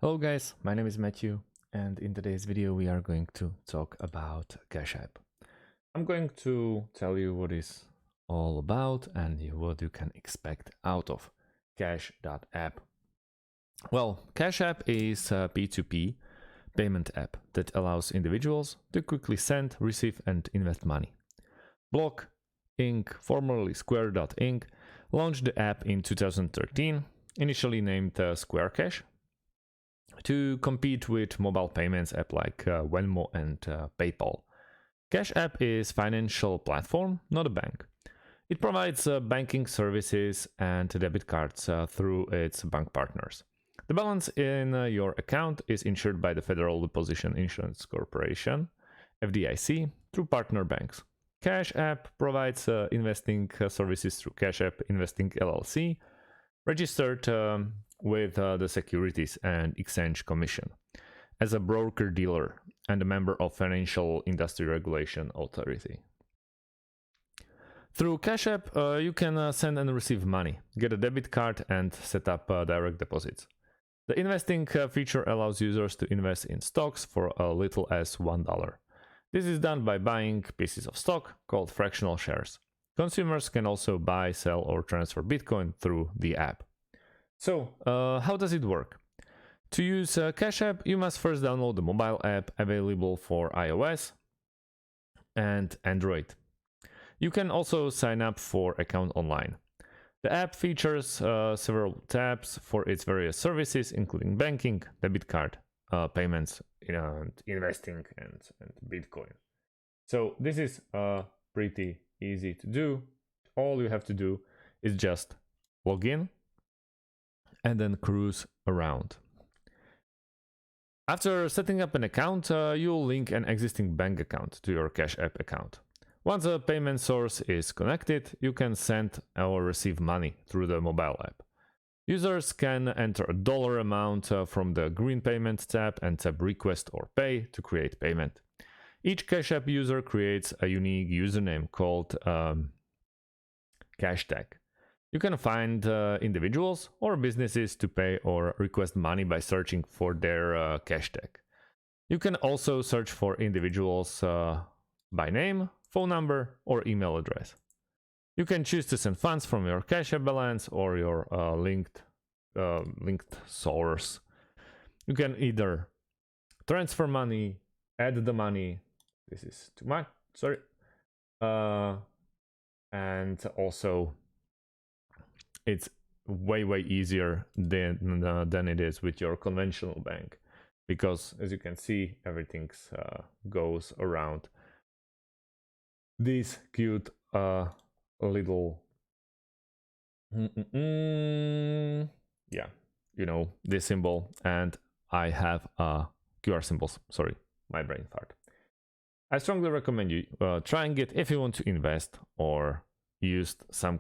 Hello guys, my name is Matthew, and in today's video we are going to talk about CashApp. I'm going to tell you what it's all about and what you can expect out of Cash.app. Well, CashApp is a P2P payment app that allows individuals to quickly send, receive and invest money. Block Inc., formerly Square.inc., launched the app in 2013, initially named Square Cash, to compete with mobile payments app like Venmo and PayPal. CashApp is financial platform, not a bank. It provides banking services and debit cards through its bank partners. The balance in your account is insured by the Federal Deposit Insurance Corporation, FDIC, through partner banks. CashApp provides investing services through CashApp Investing LLC, registered with the Securities and Exchange Commission as a broker-dealer and a member of Financial Industry Regulation Authority. Through CashApp, you can send and receive money, get a debit card and set up direct deposits. The investing feature allows users to invest in stocks for as little as $1. This is done by buying pieces of stock called fractional shares. Consumers can also buy, sell or transfer Bitcoin through the app. So, how does it work? To use CashApp, you must first download the mobile app available for iOS and Android. You can also sign up for account online. The app features several tabs for its various services, including banking, debit card, payments, and investing and Bitcoin. So this is pretty easy to do. All you have to do is just log in and then cruise around. After setting up an account, you'll link an existing bank account to your CashApp account. Once a payment source is connected, you can send or receive money through the mobile app. Users can enter a dollar amount from the green payment tab and tap request or pay to create payment. Each CashApp user creates a unique username called cash tag. You can find individuals or businesses to pay or request money by searching for their cash tag. You can also search for individuals by name, phone number, or email address. You can choose to send funds from your CashApp balance or your linked source. You can either transfer money, add the money. This is too much, sorry. And also, it's way easier than it is with your conventional bank, because as you can see, everything goes around this cute little yeah, you know, this symbol, and I have QR symbols. Sorry, my brain fart. I strongly recommend you trying it if you want to invest or use some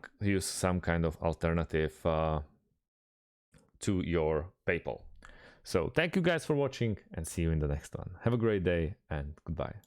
kind of alternative to your PayPal. So thank you guys for watching and see you in the next one. Have a great day and goodbye.